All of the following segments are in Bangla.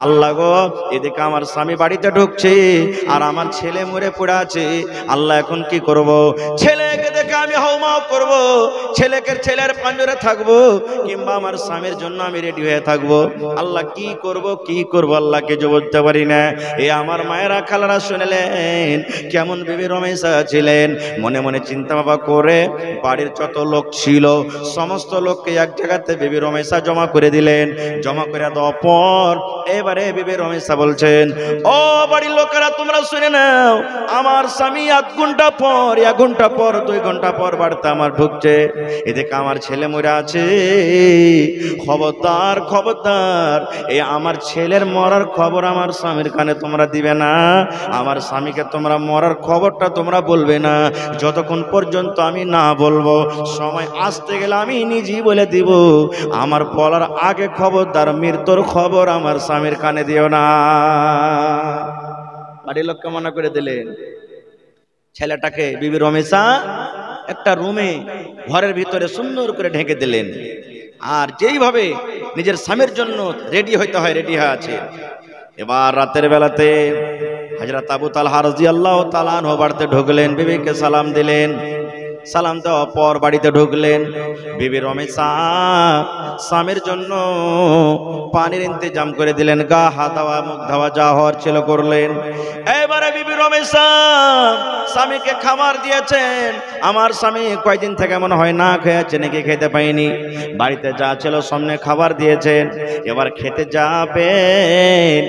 আল্লাহ গো, এদিকে আমার স্বামী বাড়িতে ঢুকছে আর আমার ছেলে মরে পড়ে আছে। আল্লাহ এখন কি করব? ছেলেকে দেখে আমি হাউমাউ করব, ছেলের পাঞ্জরে থাকবো, কিংবা আমার স্বামীর জন্য আমি রেডি হয়ে থাকবো। আল্লাহ কি করব কি করব আল্লাহকে যে বলতে পারি না। এ আমার মায়েরা খালারা শুনলেন কেমন বিবি রমেশা ছিলেন। মনে মনে চিন্তা ভাবনা করে বাড়ির যত লোক ছিল সমস্ত লোককে এক জায়গাতে বিবি রমেশা জমা করে দিলেন। জমা করে দেওয়ার পর এবারে বিবি রমেশা বলছেন, ও বাড়ির লোকেরা তোমরা শুনে নাও, আমার স্বামী 1 ঘন্টা পর 1 ঘন্টা পর 2 ঘন্টা পর বাড়িতে আমার ঢুকছে। এদিকে আমার ছেলে মরে আছে। খবরদার খবরদার, এই আমার ছেলের মরার খবর আমার স্বামীর কানে তোমরা দিবে না। আমার স্বামীকে তোমরা মরার খবরটা তোমরা বলবে না যতক্ষণ পর্যন্ত আমি না বলবো। সময় আসতে গেলে আমি নিজেই বলে দিব। আমার বলার আগে খবরদার মৃত্যুর খবর আমার স্বামীর কানে দিও না। বাড়ির লোককে মানা করে দিলেন। ছেলেটাকে বিবি রমেশা একটা রুমে ঘরের ভিতরে সুন্দর করে ঢেকে দিলেন। আর যেইভাবে নিজের স্বামীর জন্য রেডি হইতে হয় রেডি হয়ে আছে। এবার রাতের বেলাতে হযরত আবু তালহা রাদিয়াল্লাহু তাআলা আনহু বাড়িতে ঢুকলেন, বিবিকে সালাম দিলেন। সালাম দেওয়ার পর বাড়িতে ঢুকলেন। বিবি রমেশা স্বামীর জন্য পানির ইন্তজাম করে দিলেন, গা হাত ধোয়া মুখ ধোয়া যা হওয়ার ছিল করলেন। এবারে বিবি রমেশা স্বামীকে খাবার দিয়েছেন। আমার স্বামী কয়দিন থেকে মনে হয় না খেয়েছে নাকি খেতে পাইনি। বাড়িতে যা ছিল সামনে খাবার দিয়েছেন, এবার খেতে যাবেন।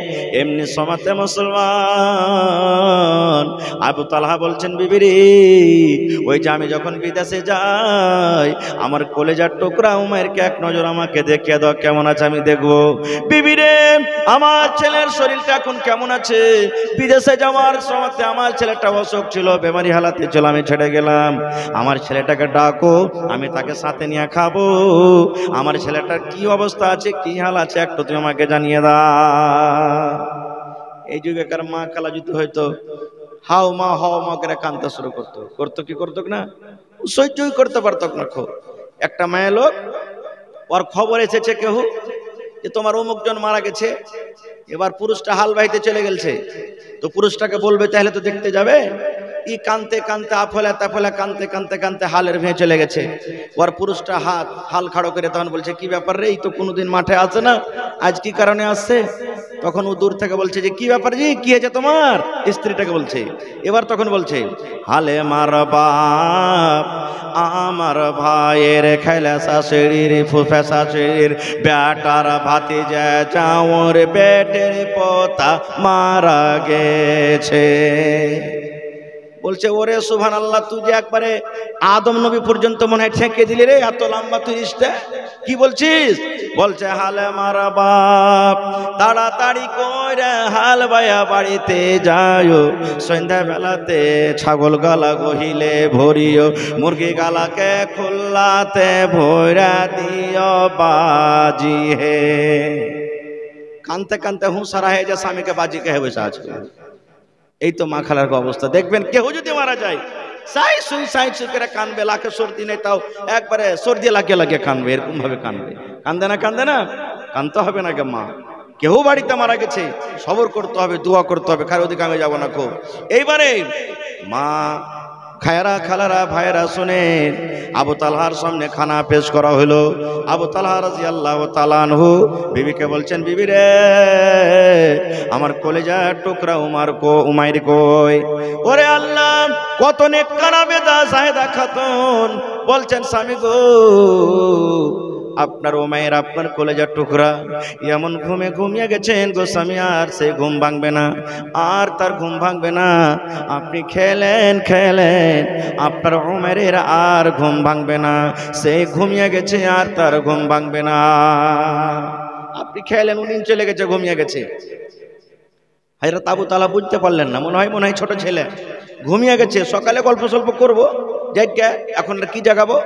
এমনি সমাতে মুসলমান আবু তালহা বলছেন, বিবিরে ওই যে আমি যখন বিদেশে যাই আমার কলেজার টুকরা উমাইরকে এক নজর আমাকে দেখিয়ে দাও, কেমন আছে আমি দেখবো। বিবিরে আমার ছেলের শরীরটা এখন কেমন আছে? বিদেশে যাওয়ার সময় আমার ছেলেটা অসুখ ছিল, বেমারি হালাতে ছিল, আমি ছেড়ে গেলাম। আমার ছেলেটাকে ডাকো, আমি তাকে সাথে নিয়ে খাবো। আমার ছেলেটার কি অবস্থা আছে কি হাল আছে একটু তুমি আমাকে জানিয়ে দাও। এই যুগেকার মা খালা যদি হয়তো হাও মা করে কাঁদতে শুরু করতো কি করতো না, সহ্যই করতে পারতো না। একটা মেয়ে লোক ওর খবর এসেছে কেউ যে তোমার অমুক জন মারা গেছে। এবার পুরুষটা হাল বাইতে চলে গেছে, তো পুরুষটাকে বলবে তাহলে তো দেখতে যাবে। ই কানতে কানতে আফলে তাফলে কানতে কানতে কানতে হালের ভেঙে চলে গেছে। ওর পুরুষটা হাল খাড়ো করে তখন বলছে, কি ব্যাপার রে, এই তো কোনোদিন মাঠে আসে না, আজ কি কারণে আসছে? তখন ও দূর থেকে বলছে যে কি ব্যাপার জি, কি হয়েছে তোমার? স্ত্রীটাকে বলছে। এবার তখন বলছে, হালে মার বাপ আমার ভাইয়ের খেলা শাশুড়ির ফুফা শাশুড়ির বেটার ভাতিজা চাওর বেটের পোতা মারা গেছে। বলছে, ওরে সুবহানাল্লাহ, তুই যে একবারে আদম নবী পর্যন্ত মনে হয় ঠেকে দিলি রে, এত লম্বা তুই রিশতে কি বলছিস? বলছে, হালে মারা বাপ তাড়াতাড়ি কইরা হাল বাইয়া বাড়িতে যাও, সন্ধ্যা বেলাতে ছাগল গালা গহিলে ভরিও, মুরগি গালাকে খুল্লাতে ভরা দিও বাজি হে। কানতে কানতে হুঁসারা হয়ে যা স্বামীকে বাজি কে বসে আছে। এই তো মা খালার অবস্থা। দেখবেন কেউ যদি মারা যায় সাই সুই করে কানবে, লাখে সর্দি নেই তাও একবারে সর্দি লাগিয়ে লাগিয়ে কানবে, এরকম ভাবে কানবে। কান্দে না কানতে হবে না কে মা? কেউ বাড়িতে মারা গেছে সবর করতে হবে, দোয়া করতে হবে, কারো ওদিকে আমি যাবো না। এইবারে মা খায়রা খালারা ভাইরা শুনেন, আবু তালহার সামনে খানা পেশ করা হলো। আবু তালহা রাদিয়াল্লাহু তাআলা আনহু বিবিকে বলছেন, বিবি রে আমার কলেজার টুকরা উমাইর কই? ওরে আল্লাহ, কত নেককার আবেদা সাহেদা খাতুন বলছেন, স্বামী গো আপনার উমাইর আপনার কলেজার টুকরা এমন ঘুমে ঘুমিয়ে গেছেন গো স্বামী, আর সে ঘুম ভাঙবে না, আর তার ঘুম ভাঙবে না। আপনি খেলেন আপনার উমাইরের আর ঘুম ভাঙবে না, সে ঘুমিয়ে গেছে আর তার ঘুম ভাঙবে না। আপনি খেলেন, উনি চলে গেছে, ঘুমিয়ে গেছে। হযরত আবু তালহা বুঝতে পারলেন না, মনে হয় ছোট ছেলে ঘুমিয়ে গেছে, সকালে গল্প সল্প করবো, যাইকা এখন কি জাগাবো।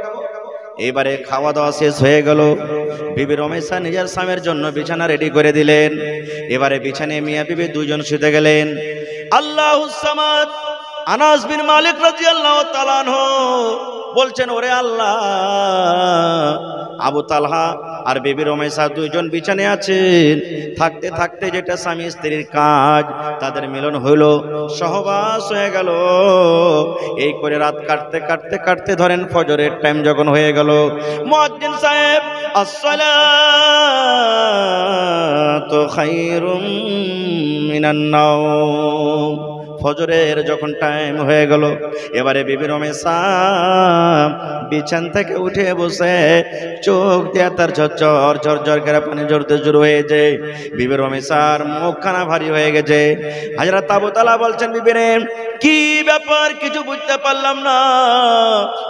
এবারে খাওয়া দাওয়া শেষ হয়ে গেল। বিবি রমেশা নিজের স্বামীর জন্য বিছানা রেডি করে দিলেন। এবারে বিছানায় মিয়া বিবি দুইজন শুতে গেলেন। আল্লাহুস সামাদ আনাস বিন মালিক রাদিয়াল্লাহু তাআলা আনহু বলছেন ওরে আল্লাহ, আবু তালহা আর বিবি রুমাইসা দুইজন বিছানায় আছেন। থাকতে থাকতে যেটা স্বামী স্ত্রীর কাজ, তাদের মিলন হইল, সহবাস হয়ে গেল। এই করে রাত কাটতে কাটতে কাটতে ধরেন ফজরের টাইম যখন হয়ে গেল, মুয়াজ্জিন সাহেব আসসালাতু খায়রুম মিনান নাওম, ফজরের যখন টাইম হয়ে গেল, এবারে বিবি রুমাইসা বিছান থেকে উঠে বসে চোখ দিয়ে তার ঝরঝর ঝরঝর করে পানি ঝরতে শুরু হয়েছে। বিবি রুমাইসার মুখখানা ভারী হয়ে গেছে। হযরত আবু তালহা বলছেন, বিবি রে কি ব্যাপার, কিছু বুঝতে পারলাম না,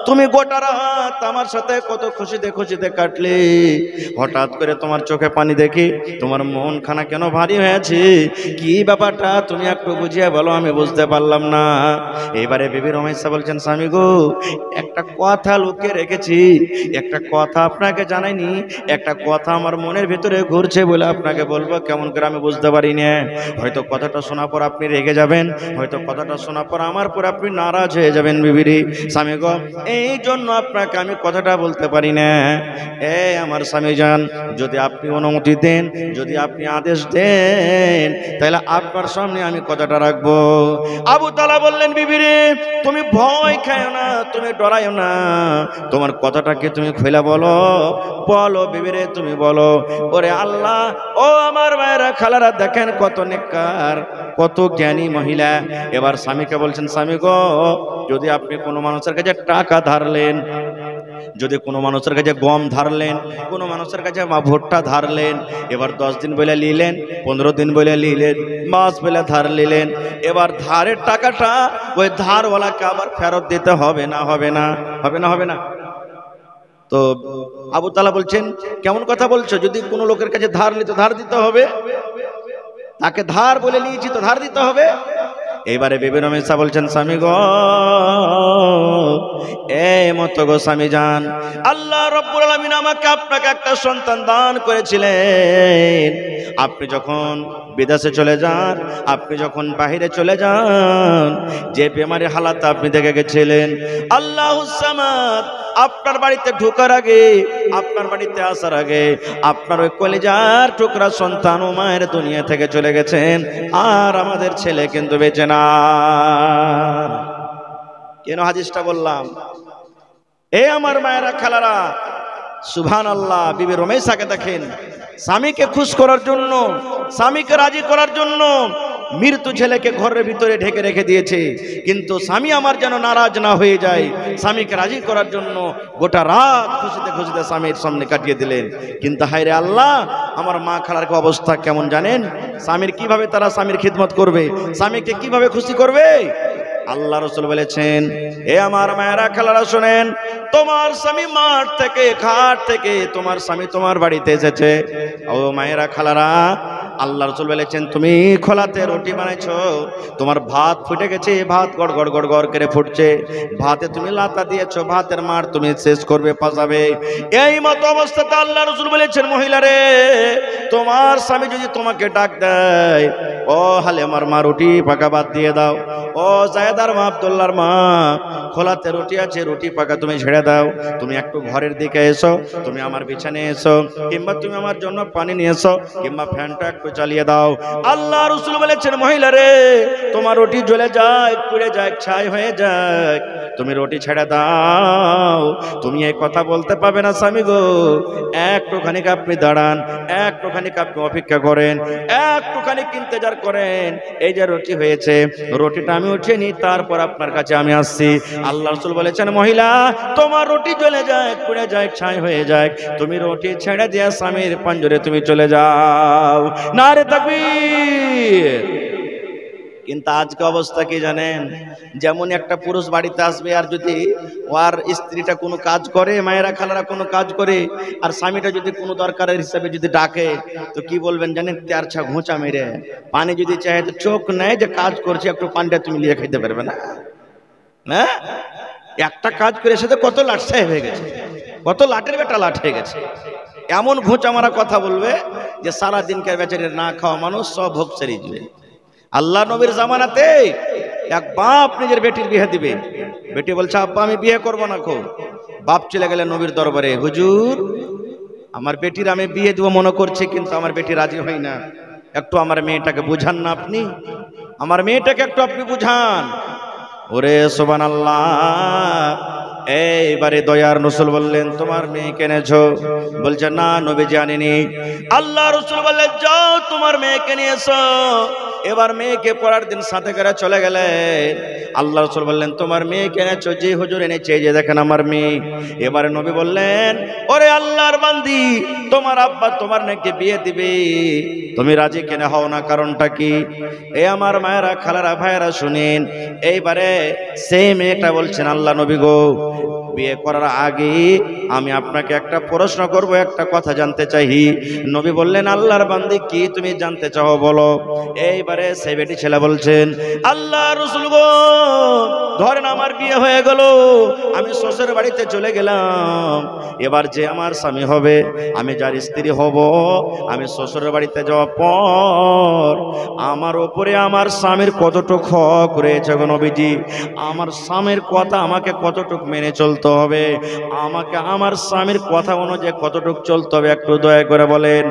তুমি গোটা রাত আমার সাথে কত খুশিতে খুশিতে কাটলে, হঠাৎ করে তোমার চোখে পানি দেখি তোমার মন খানা কেন ভারী হয়েছে, কি ব্যাপারটা তুমি একটু বুঝিয়ে বলো, আমি বুঝতে পারলাম না। এবারে বিবি রুমাইসা বলছেন, স্বামী গো, একটা কথা লুকিয়ে রেখেছি, একটা কথা আপনাকে জানাইনি, একটা কথা আমার মনের ভিতরে ঘুরছে বলে আপনাকে বলবো, কেমন করে আমি বুঝতে পারি না। হয়তো কথাটা শোনার পর আপনি রেগে যাবেন, হয়তো কথাটা শোনার পর আমার পর আপনি নারাজ হয়ে যাবেন। বিবিরি স্বামী গো, এই জন্য আপনাকে আমি কথাটা বলতে পারি না। আমার স্বামী যান, যদি আপনি অনুমতি দেন, যদি আপনি আদেশ দেন, তাহলে আপনার সামনে আমি কথাটা রাখবো। আবু তালহা বললেন, বিবিরে তুমি ভয় খাও না, তুমি ডরাইও না, তোমার কথাটাকে তুমি খুলে বলো, বলো বিবিরে তুমি বলো। ওরে আল্লাহ, ও আমার মায়েরা খালারা, দেখেন কত নেককার, কত জ্ঞানী মহিলা। এবার স্বামীকে বলছেন, স্বামী গো, যদি আপনি কোনো মানুষের কাছে টাকা ধারলেন, যদি কোনো মানুষের কাছে গম ধারলেন, কোনো মানুষের কাছে ভুট্টা ধারলেন, এবার 10 দিন বলে নিলেন, 15 দিন বলে নিলেন, মাস বলে ধার নিলেন, এবার ধারের টাকাটা ওই ধারওয়ালাকে আবার ফেরত দিতে হবে না? হবে না? হবে না? হবে না? তো আবু তালহা বলছেন, কেমন কথা বলছো, যদি কোনো লোকের কাছে ধার নিতে ধার দিতে হবে, তাকে ধার বলে নিয়েছি তো ধার দিতে হবে। এবারে বিবি রুমাইসা বলছেন, স্বামী গো, এই মত গো স্বামী যান, আল্লাহ রাব্বুল আলামিন আমাকে আপনাকে একটা সন্তান দান করেছিলেন। আপনি যখন বিদেশে চলে যান, আপনি যখন বাহিরে চলে যান, যে বেমারি হালাত আপনি দেখে গেছিলেন, আল্লাহুস সামাদ আপনার বাড়িতে ঢোকার আগে, আপনার বাড়িতে আসার আগে, আপনার ওই কলিজার টুকরা সন্তান ও মায়ের দুনিয়া থেকে চলে গেছেন, আর আমাদের ছেলে কিন্তু বেঁচে না। কেন হাদিসটা বললাম? এ আমার মায়েরা খালারা, সুবহানাল্লাহ, বিবি রুমাইসাকে দেখেন, স্বামীকে খুশ করার জন্য, স্বামীকে রাজি করার জন্য মৃত্যু ছেলেকে ঘরের ভিতরে ঢেকে রেখে দিয়েছে, কিন্তু স্বামী আমার যেন নারাজ না হয়ে যায়, স্বামীকে রাজি করার জন্য গোটা রাত খুশিতে খুশিতে স্বামীর সামনে কাটিয়ে দিলেন। কিন্তু হায়রে আল্লাহ, আমার মা খালার অবস্থা কেমন জানেন? স্বামীর কিভাবে তারা স্বামীর খিদমত করবে, স্বামীকে কিভাবে খুশি করবে? আল্লাহ রাসূল বলেছেন, এ আমার মায়েরা খালারা শুনেন, তোমার স্বামী মাঠ থেকে, ঘাট থেকে তোমার স্বামী তোমার বাড়িতে এসেছে, ও মায়েরা খালারা, আল্লাহ রাসূল বলেছেন, তুমি খোলাতে রুটি বানাইছো, তোমার ভাত ফুটে গেছে, ভাত গড় গড় গড় গড় করে ফুটছে, ভাতে তুমি লাতা দিয়েছো, ভাতের মার তুমি শেষ করবে, পাজাবে। এই মতো অবস্থাতে আল্লাহ রাসূল বলেছেন, মহিলা রে, তোমার স্বামী যদি তোমাকে ডাক দেয়, ও হালেমার মা, রুটি পাকা বাদ দিয়ে দাও, ও জায়েদার মা, আব্দুল্লাহর মা, খোলাতে রুটি আছে, রুটি পাকা তুমি ছেড়ে দাও, তুমি একটু ঘরের দিকে এসো, তুমি আমার বিছানায় এসো, কিংবা তুমি আমার জন্য পানি নিয়ে এসো, কিংবা ফ্যানটা একটু চালিয়ে দাও। আল্লাহ রাসূল বলেছেন, মহিলা রে, তোমার রুটি জ্বলে যায়, পুড়ে যায়, ছাই হয়ে যায়, তুমি রুটি ছেড়ে দাও। তুমি এই কথা বলতে পাবে না স্বামী গো, একটুখানি আপনি দাঁড়ান, একটুখানি আপনি অপেক্ষা করেন, একটুখানি ইন্তজার করেন, এই যে রুটি হয়েছে, রুটিটা আমি উঠিয়ে নিই, তারপর আপনার কাছে আমি আসছি। আল্লাহ রাসূল বলেছেন, মহিলা, তোমার রুটি জ্বলে যায়, পুড়ে যায়, ছাই হয়ে যায়, তুমি রুটি ছেড়ে দিয়ে স্বামীর পাঞ্জরে তুমি চলে যাও। নারে তাকবীর। কিন্তু আজকে অবস্থা কি জানেন? যেমন একটা পুরুষ বাড়িতে আসবে, আর যদি ওর স্ত্রীটা কোনো কাজ করে, মায়েরা খালারা কোনো কাজ করে, আর স্বামীটা যদি কোনো দরকারের হিসাবে যদি ডাকে, তো কি বলবেন জানেন? তেরছা ঘোঁচা মেরে পানি যদি চায় তো চোখ নেয় যে কাজ করছে, একটু পানিটা তুমি নিয়ে খেতে পারবে না? হ্যাঁ, একটা কাজ করে সাথে কত লাট সাহেব হয়ে গেছে, কত লাটের বেটা লাট হয়ে গেছে, এমন ঘোঁচা মারা কথা বলবে যে সারা দিনকার বেচারে না খাওয়া মানুষ সব ভোগ সেরে যাবে। আল্লাহ নবীর জামানাতে এক বাপ নিজের বেটির বিয়ে দিবে, বেটি বলছে আব্বা আমি বিয়ে করব না। খো বাপ চলে গেলেন নবীর দরবারে, হুজুর আমার বেটির আমি বিয়ে দেবো মনে করছি, কিন্তু আমার বেটি রাজি হয় না, একটু আমার মেয়েটাকে বুঝান না আপনি, আমার মেয়েটাকে একটু আপনি বুঝান। ওরে সুবহানাল্লাহ, এইবারে দয়ার রাসূল বললেন তোমার মেয়ে এনেছো? বলছে না নবীজি আনেনি। আল্লাহ রাসূল বললেন যাও তোমার মেয়েকে নিয়ে এসো। এবার মেয়েকে পরের দিন সাথে করে চলে গেলেন। আল্লাহ রাসূল বললেন তোমার মেয়েকে এনেছো? জি হুজুর এনেছি, এই যে দেখেন আমার মেয়ে। এবারে নবী বললেন ওরে আল্লাহর বান্দি, তোমার আব্বা তোমার নাকি বিয়ে দিবে, তুমি রাজি কেন হও না, কারণটা কি? এ আমার মায়েরা খালারা ভাইয়েরা শুনেন। এইবারে সেই মেয়েটা বলছেন আল্লাহ নবী গো, বিয়ে করার আগে আমি আপনাকে একটা প্রশ্ন করব, একটা কথা জানতে চাই। নবী বললেন আল্লাহর বান্দি কি তুমি জানতে চাও বলো। এইবারে সেই বেটি ছেলে বলছেন আল্লাহ রাসূল গো, ধরেন আমার বিয়ে হয়ে গেল, আমি শ্বশুর বাড়িতে চলে গেলাম, এবার যে আমার স্বামী হবে, আমি যার স্ত্রী হব, আমি শ্বশুরের বাড়িতে যাওয়ার পর আমার উপরে আমার স্বামীর কতটুকু হক রয়েছে গো নবীজি, আমার স্বামীর কথা আমাকে কতটুকু মেনে চলতে হবে, আমাকে আমার স্বামীর কথা অনুযায়ী কতটুকু চলতে হবে, একটু দয়া করে বলেন।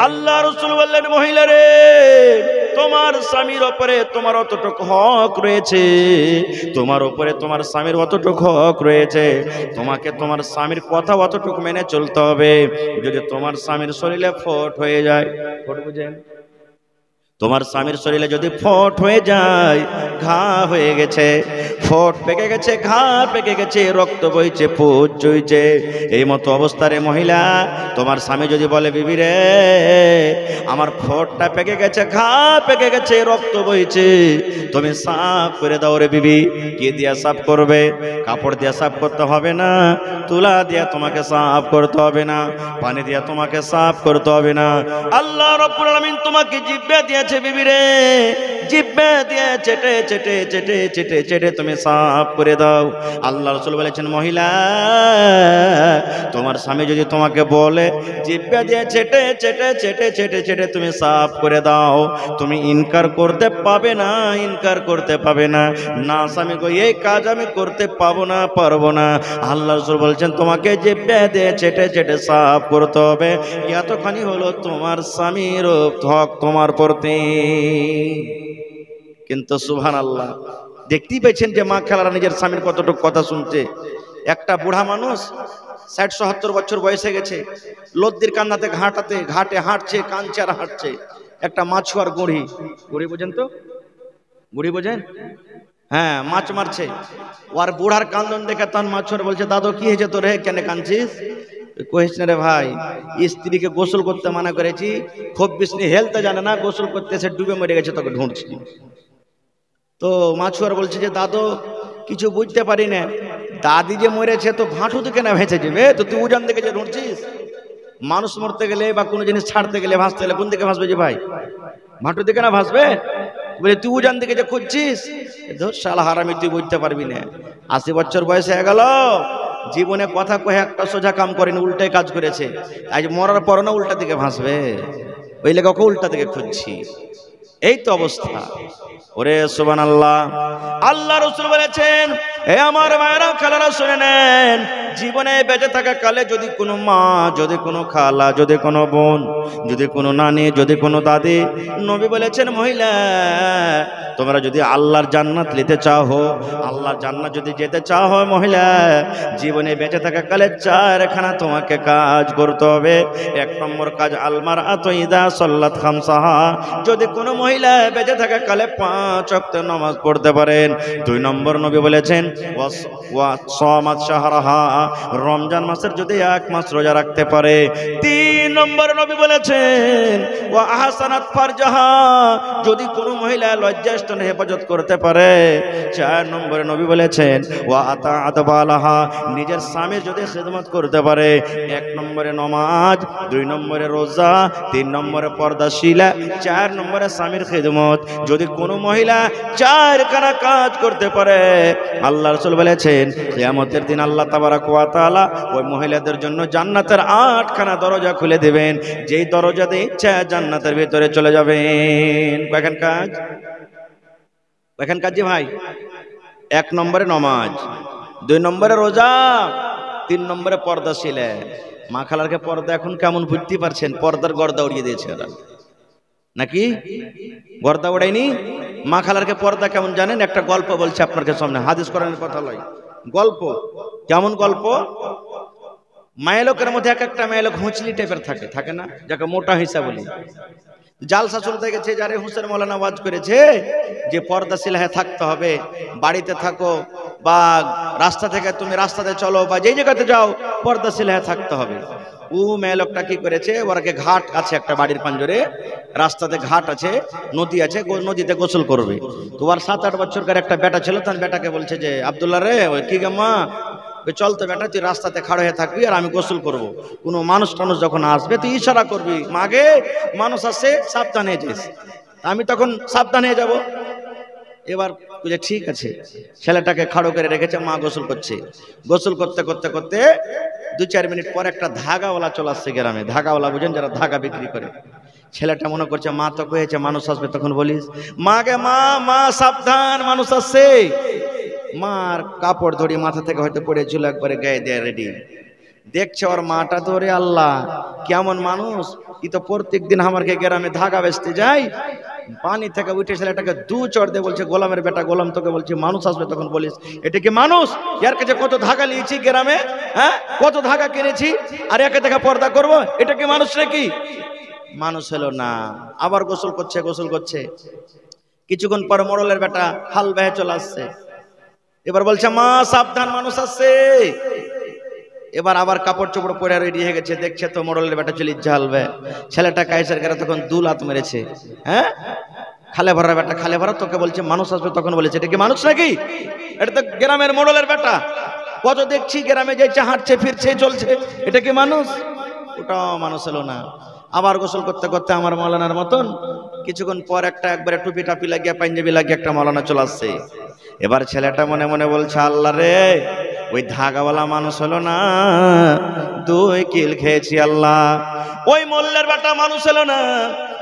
আল্লাহ রাসূল বললেন মহিলা রে, তোমার স্বামীর উপরে তোমার অতটুকু হক রয়েছে, তোমার উপরে তোমার স্বামীর অতটুকু হক রয়েছে, তোমাকে তোমার স্বামীর কথা অতটুকু মেনে চলতে হবে। যদি তোমার স্বামীর শরীরে ফোট হয়ে যায়, ফোট বুঝেন, তোমার স্বামীর শরীরে যদি ফোট হয়ে যায়, ঘা হয়ে গেছে, ফোট পেকে গেছে, ঘা পেকে গেছে, রক্ত বইছে, পুজ চুইছে, এই মতো অবস্থারে মহিলা তোমার স্বামী যদি বলে বিবি রে আমার ফোটটা পেকে গেছে, ঘা পেকে গেছে, রক্ত বইছে, তুমি সাফ করে দাও রে বিবি। কি দিয়া সাফ করবে? কাপড় দিয়া সাফ করতে হবে না, তুলা দিয়া তোমাকে সাফ করতে হবে না, পানি দিয়া তোমাকে সাফ করতে হবে না, আল্লাহ রাব্বুল আলামিন তোমাকে জিহ্বা দিয়েছে বিবি রে, জিহ্বা দিয়ে চেটে চেটে চেটে চেটে চেটে তুমি সাফ করে দাও। আল্লাহ রাসূল বলেছেন মহিলা তোমার স্বামী যদি তোমাকে বলে জিহ্বা দিয়ে চেটে চেটে চেটে চেটে চেটে তুমি সাফ করে দাও, তুমি ইনকার করতে পাবে না, ইনকার করতে পাবে না, না স্বামী গো এই কাজ আমি করতে পাবো না, পারবো না। আল্লাহ রাসূল বলছেন তোমাকে জিহ্বা দিয়ে চেটে চেটে সাফ করতে হবে, এতখানি হলো তোমার স্বামীর হক তোমার প্রতি। কিন্তু সুবহানাল্লাহ, দেখতেই পেয়েছেন যে মা খালারা নিজের স্বামীর কতটুকু কথা শুনছে। একটা বুড়া মানুষ ৬০-৭০ বছর বয়সে গেছে, লদ্দির কান্নাতে ঘাটাতে ঘাটে হাঁটছে, কাঁদছে আর হাঁটছে। একটা মাছুয়ার গুড়ি, গুড়ি বোঝেন তো, গুড়ি বোঝেন, হ্যাঁ মাছ মারছে, ওর বুড়ার কান্দন দেখে তখন মাছুয়ার বলছে দাদু কি হয়েছে তোর, হে কেন কাঁদছিস? কহিস না রে ভাই, স্ত্রীকে গোসল করতে মানা করেছি, খুব বেশি হেলতে জানে না, গোসল করতেছে ডুবে মরে গেছে, তোকে ঢুঁড়ছি। তো মাছুয়ার বলছে যে দাদু কিছু বুঝতে পারি না, দাদি যে মরেছে তো ভাঁটু তো কেনা ভেসে যাবে, তো তুই উজান দিকে যে ঢুঁড়ছিস, মানুষ মরতে গেলে বা কোনো জিনিস ছাড়তে গেলে ভাসতে গেলে কোন দিকে ভাসবে যে ভাই, ভাঁটু দিকে না ভাসবে? বলে তুই উজান দিকে যে খুঁজছিস, ধর শালা হারামি তুই বুঝতে পারবি না, ৮০ বছর বয়সে হয়ে গেল, জীবনে কথা কয়ে একটা সোজা কাম করেনি, উল্টাই কাজ করেছে, আজ মরার পর না উল্টা দিকে ভাসবে, ওই লেগে ওকে উল্টা দিকে খুঁজছি, এই তো অবস্থা। ওরে সুবহানাল্লাহ, আল্লাহ রাসূল বলেছেন হে আমার ভাইরা খালারা শুনে নেন, জীবনে বেঁচে থাকা কালে যদি কোনো মা, যদি কোনো খালা, যদি কোনো বোন, যদি কোনো নানি, যদি কোনো দাদি, নবী বলেছেন মহিলা তোমরা যদি আল্লাহর জান্নাত নিতে চাও, আল্লাহর জান্নাত যদি যেতে চাও মহিলা, জীবনে বেঁচে থাকা কালে চারখানা তোমাকে কাজ করতে হবে। ১ নম্বর কাজ আলমার আতইদা সাল্লাত খামসাহা, যদি কোনো মহিলা বেঁচে থাকা কালে ৫ ওয়াক্ত নামাজ পড়তে পারেন। ২ নম্বর নবী বলেছেন ওয়া সামাত শাহরাহা, রমজান মাসের যদি ১ মাস রোজা রাখতে পারে। ৩ নম্বর নবী বলেছেন ওয়া আহসানাত ফারজাহা, যদি কোনো মহিলা লজ্জাস্থান হেফাজত করতে পারে। ৪ নম্বরে নবী বলেছেন ওয়া আতাআত বালাহা, নিজের স্বামীর যদি খিদমত করতে পারে। ১ নম্বরে নামাজ, ২ নম্বরে রোজা, ৩ নম্বরে পর্দাশীলা, ৪ নম্বরে স্বামীর খিদমত। যদি কোনো মহিলা ৪খানা কাজ করতে পারে, আল্লাহ রাসূল বলেছেন কিয়ামতের দিন আল্লাহ তাবারক ওয়া তাআলা ওই মহিলাদের জন্য জান্নাতের ৮খানা দরজা খুলে দেবেন, যেই দরজা দিয়ে ইচ্ছা জান্নাতের ভিতরে চলে যাবেন। কয়খান কাজ? এখানকার যে ভাই 1 নম্বরে নমাজ, 2 নম্বরে রোজা, 3 নম্বরে পর্দাশীল। মা খালারকে পর্দা এখন কেমন বুঝতে পারছেন? পর্দার গর্দা উড়িয়ে দিয়েছে ওরা, নাকি গর্দা ওড়ায়নি? মা খালারকে পর্দা কেমন জানেন? একটা গল্প বলছে আপনাদের সামনে, হাদিস কোরআনের কথা লয়, গল্প। কেমন গল্প? মায়েলোকের মধ্যে এক একটা মায়েলোক হুঁচলি টাইপের থাকে, থাকে না, যাকে মোটা হিসা বলি। জালসা চলতে গেছে, যারে হুসেন মৌলানা ওয়াজ করেছে যে পর্দাশীল হয়ে থাকতে হবে, বাড়িতে থাকো বা রাস্তা থেকে তুমি রাস্তাতে চলো বা যেই জায়গাতে যাও পর্দাশীল হয়ে থাকতে হবে। ও মেয়ে লোকটা কি করেছে, ওরাকে ঘাট আছে একটা বাড়ির পাঞ্জরে, রাস্তাতে ঘাট আছে, নদী আছে, নদীতে গোসল করবে। তো ওর 7-8 বছরকার একটা বেটা ছিল, তার বেটাকে বলছে যে আব্দুল্লাহ রে, ওই কি গাম্মা, চল তো বেটা, তুই রাস্তাতে খাড়ো হয়ে থাকবি আর আমি গোসল করব। কোনো মানুষ টানুষ যখন আসবে তুই ইশারা করবি, মাগে মানুষ আসছে সাবধান হয়ে যাস। আমি তখন সাবধান হয়ে যাব। এবার বুঝে ঠিক আছে, ছেলেটাকে খাড়ো করে রেখেছে, মা গোসল করছে। গোসল করতে করতে করতে 2-4 মিনিট পর একটা ধাগাওয়ালা চলে আসছে গ্রামে। ধাগাওয়ালা বুঝেন, যারা ধাগা বিক্রি করে। ছেলেটা মনে করছে মা তো কয়েছে মানুষ আসবে, তখন বলিস মাগে মা, মা সাবধান মানুষ আসছে। মার কাপড় ধরি মাথা থেকে হয়তো পড়েছিল, একবারে গায়ে দেয় রেডি। দেখছে ওর মাটা তো, রে আল্লাহ কেমন মানুষ, ই তো প্রত্যেক দিন আমাকে গ্রামে ধাগা বেচতে যায়। পানি থেকে উঠে ছেলেটাকে 2 চড় দিয়ে বলছে গোলামের বেটা, গোলাম তোকে বলছি মানুষ আসবে, তখন বলিস এটা কি মানুষ? এর কাছে কত ধাগা নিয়েছি গ্রামে, হ্যাঁ কত ধাগা কিনেছি, আর একে দেখা পর্দা করবো, এটা কি মানুষ নাকি? মানুষ হলো না। আবার গোসল করছে, গোসল করছে। কিছুক্ষণ পর মোড়লের বেটা হাল বেহে চলে আসছে। এবার বলছে মা সাবধান মানুষ আসছে। এবার আবার কাপড় চোপড় পরে রেডি হয়ে গেছে, দেখছে তো মোড়লের বেটা চলে ঝালবে। ছেলেটা কাইসার করে তখন 2 লাত মেরেছে। হ্যাঁ খালে ভরা বেটা, খালে ভরা, তোকে বলছে মানুষ আসবে, তখন বলেছে এটা কি মানুষ নাকি? এটা তো গ্রামের মোড়লের বেটা, কত দেখছি গ্রামে যাইছে, হাঁটছে ফিরছে চলছে, এটা কি মানুষ? ওটাও মানুষ হলো না। আবার গোসল করতে করতে আমার মৌলানার মতন কিছুক্ষণ পর একটা একবারে টুপি টাপি লাগিয়ে পাঞ্জাবি লাগিয়ে একটা মৌলানা চলে আসছে। এবার ছেলেটা মনে মনে বলছে আল্লাহ রে, ওই ধাগাওয়ালা মানুষ হলো না, 2 কিল খেয়েছি আল্লাহ। ওই মোল্লের বেটা মানুষ হলো না,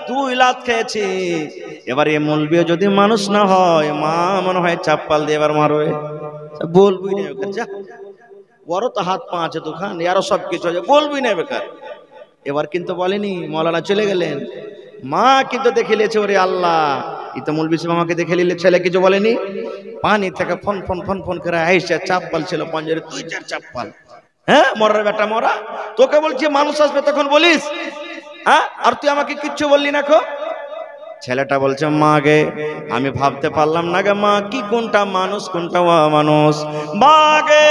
2 লাত খেয়েছি। এবার এই মৌলবিও যদি মানুষ না হয়, মা মনে হয় চাপ্পাল দিয়ে এবার মারবে, বলবি না বেকার, যা ওরও তো হাত পা আছে দোকান, আরো সব কিছু আছে, বলবি না বেকার। এবার কিন্তু বলেনি, মৌলানা চলে গেলেন। মা কিন্তু দেখে নিয়েছে, ওরে আল্লাহ ই তো মৌলবি সাহেব আমাকে দেখে নিলে। ছেলে কিছু বলেনি, পানি থেকে ফন ফন ফন ফন করে আইসা চাপ্পাল ছিল পাঞ্জরে, 2-4 চাপ্পাল। হ্যাঁ মরার বেটা মরা, তোকে বলছি মানুষ আসবে, তখন বলিস হ্যাঁ, আর তুই আমাকে কিচ্ছু বললি না খো। ছেলেটা বলছে মা গে, আমি ভাবতে পারলাম না গে মা, কি কোনটা মানুষ কোনটা মানুষ। মা গে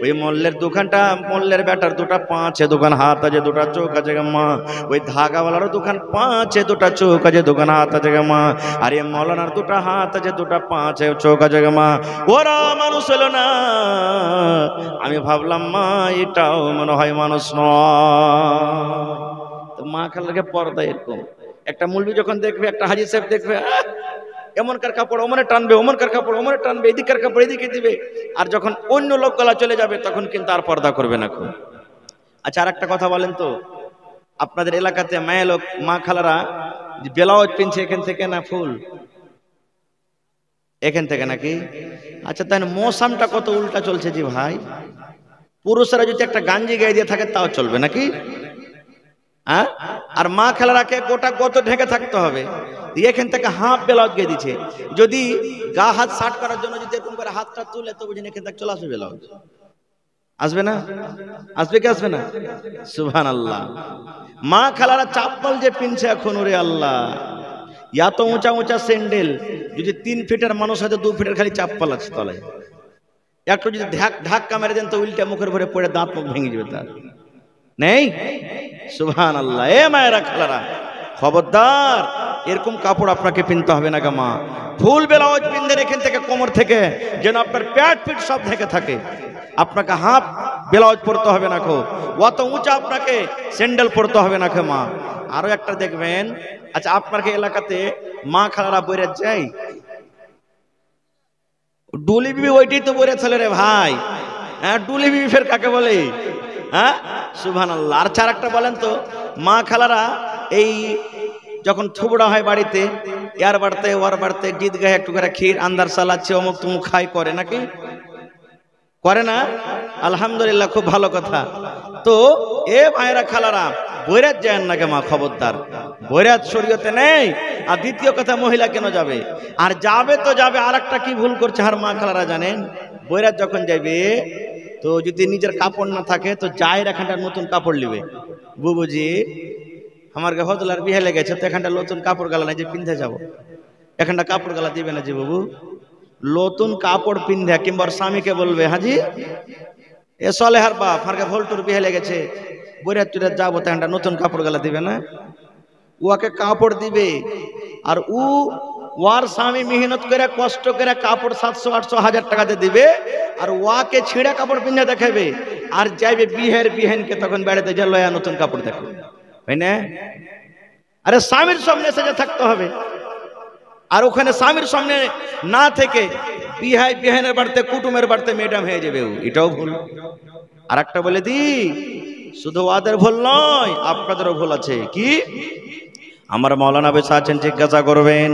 ওই মোল্লের দোকানটা, মোল্লের বেটার 2টা পা আছে, দোকান হাত আছে, 2টা চোখ আছে গে মা। ওই ধাগাওয়ালারও দোকান পা আছে, 2টা চোখ আছে, দোকান হাত আছে গে মা। আর এই মৌলানার 2টা হাত আছে, 2টা পা আছে, চোখ আছে গে মা। ওরা মানুষ হলো না। আমি ভাবলাম মা এটাও মনে হয় মানুষ নয়। তো মা খালাকে পর্দা এরকম। একটা মৌলবি যখন দেখবে, একটা হাজী সাহেব দেখবে, এমনকার কাপড় ওমনে টানবে, ওমনকার কাপড় ওমনে টানবে, এদিকের কাপড় এদিকে দিবে। আর যখন অন্য লোক গলা চলে যাবে, তখন কিন্তু আর পর্দা করবে না খুব। আচ্ছা আর একটা কথা বলেন তো, আপনাদের এলাকাতে মেয়ে লোক মা খালারা ব্লাউজ পিনছে এখান থেকে না ফুল এখান থেকে নাকি? আচ্ছা তাই মৌসামটা কত উল্টা চলছে জি ভাই। পুরুষরা যদি একটা গাঞ্জি গায়ে দিয়ে থাকে তাও চলবে নাকি? হ্যাঁ, আর মা খালারাকে গোটা গত ঢেকে থাকতে হবে। এখান থেকে হাফ ব্লাউজ গিয়ে দিচ্ছে, যদি গা হাত শার্ট করার জন্য যদি এরকম করে হাতটা তুলে, তো বুঝেন এখান থেকে চলে আসবে ব্লাউজ। আসবে না? আসবে কি আসবে না? সুবহানাল্লাহ। মা খালারা চাপ্পল যে পিনছে এখন, ওরে আল্লাহ, এত উঁচা উঁচা স্যান্ডেল, যদি 3 ফিটের মানুষ হয়তো 2 ফিটের খালি চাপ্পল আছে তলায়। একটু যদি ধাক্কা মেরে দেন তো উল্টা মুখের ভরে পড়ে দাঁত মুখ ভেঙে যাবে তার, নেই? সুবহানাল্লাহ। এ মায়েরা খালারা খবরদার, এরকম কাপড় আপনাকে কিনতে হবে না গা মা। ফুল ব্লাউজ পিনদের এখান থেকে কোমর থেকে যেন আপনার প্যাট পিট সব ঢেকে থাকে। আপনাকে হাফ ব্লাউজ পরতে হবে না খো, অত উঁচা আপনাকে স্যান্ডেল পরতে হবে না খো মা। আরো একটা দেখবেন, আচ্ছা আপনার এলাকাতে মা খালারা বইরে যায়, ডুলি বিবি ওইটাই তো বইরে চলে রে ভাই। হ্যাঁ ডুলি বিবি ফের কাকে বলে? হ্যাঁ সুবহানাল্লাহ। আর চার একটা বলেন তো, মা খালারা এই যখন থুবড়া হয় বাড়িতে, ইয়ার বাড়তে ওর বাড়তে গীত গায়ে একটু করে ক্ষীর আন্দার চালাচ্ছে অমুক তুমুক খাই করে নাকি করে না? আলহামদুলিল্লাহ, খুব ভালো কথা। তো এ ভাইরা খালারা, বৈরাত যায় না কে মা, খবরদার, বৈরাত শরীয়তে নেই। আর দ্বিতীয় কথা, মহিলা কেন যাবে? আর যাবে তো যাবে, আর একটা কি ভুল করছে আর মা খালারা জানেন, বৈরাত যখন যাবে তো যদি নিজের কাপড় না থাকে তো যায় এখানটা নতুন কাপড় নিবে। বুবুজি আমার হজলার বিয়ে লেগেছে, তো এখানটা নতুন কাপড় গালা নাই যে পিন্ধে যাবো, এখানটা কাপড় গালা দিবে না যে বাবু, নতুন কাপড় পিন্ধে কিংবা স্বামীকে বলবে হাজি এ সলেহার বাপ আমার ভোল্টুর বিয়ে লেগেছে, বৈরাত টুরাত যাবো, তো এখানটা নতুন কাপড় গালা দিবে না, উয়াকে কাপড় দিবে। আর ওয়ার স্বামী মেহনত করে কষ্ট করে কাপড় 700-800-1000 টাকাতে দিবে, আর ওয়াকে ছিঁড়া কাপড় পিন্ধে দেখাবে। আর যাইবে বিহের বিহেনকে তখন বেড়াতে যে লয়া নতুন কাপড় দেখো, তাই না? আরে স্বামীর সামনে সেজে থাকতে হবে। আর ওখানে স্বামীর সামনে না থেকে বিহাই বিহানের বাড়িতে কুটুমের বাড়িতে ম্যাডাম হয়ে যাবে, এটাও ভুল। আর একটা বলে দি, শুধু ওদের ভুল নয়, আপনাদেরও ভুল আছে। কি? আমার মাওলানা বেশা আছেন, জিজ্ঞাসা করবেন।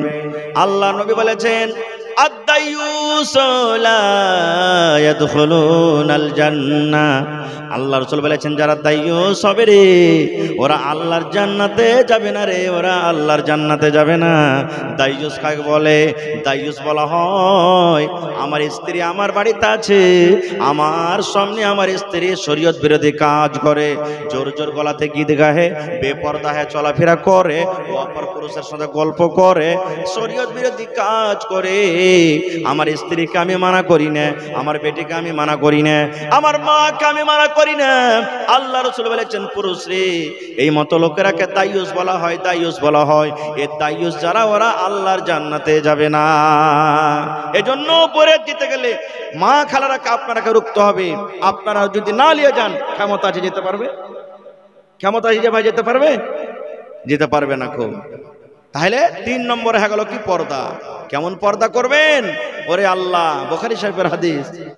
আল্লাহ নবী বলেছেন আদ-দায়্যুস লা ইয়াদখুলুনাল জান্নাহ। আল্লাহ রাসূল বলেছেন যারা দায়্যুস হবে রে, ওরা আল্লাহর জান্নাতে যাবে না রে, ওরা আল্লাহর জান্নাতে যাবে না। দায়্যুস কাকে বলে? দায়্যুস বলা হয় আমার স্ত্রী আমার বাড়িতে আছে, আমার সামনে আমার স্ত্রী শরীয়ত বিরোধী কাজ করে, জোর জোর গলাতে গীত গায়ে, বেপরদা হয়ে চলাফেরা করে, অপর পুরুষের সাথে গল্প করে, শরীয়ত বিরোধী কাজ করে। আমার স্ত্রীকে আমি মানা করি না, আমার বেটিকে আমি মানা করি না, আমার মাকে আমি মানা করি না। আল্লাহ রাসূল বলেছেন পুরুষ রে, এই মতো লোকেরাকে দায়্যুস বলা হয়, দায়্যুস বলা হয়। এই দায়্যুস যারা, ওরা আল্লাহর জান্নাতে যাবে না। এজন্য পরে যেতে গেলে মা খালারাকে আপনারাকে রুখতে হবে। আপনারা যদি না নিয়ে যান, ক্ষমতা আছে যেতে পারবে? ক্ষমতা আছে যে ভাই যেতে পারবে? যেতে পারবে না। খুব তাহলে 3 নম্বরে হয়ে গেল কি? পর্দা। কেমন পর্দা করবেন? ওরে আল্লাহ, বুখারী শরীফের হাদিস।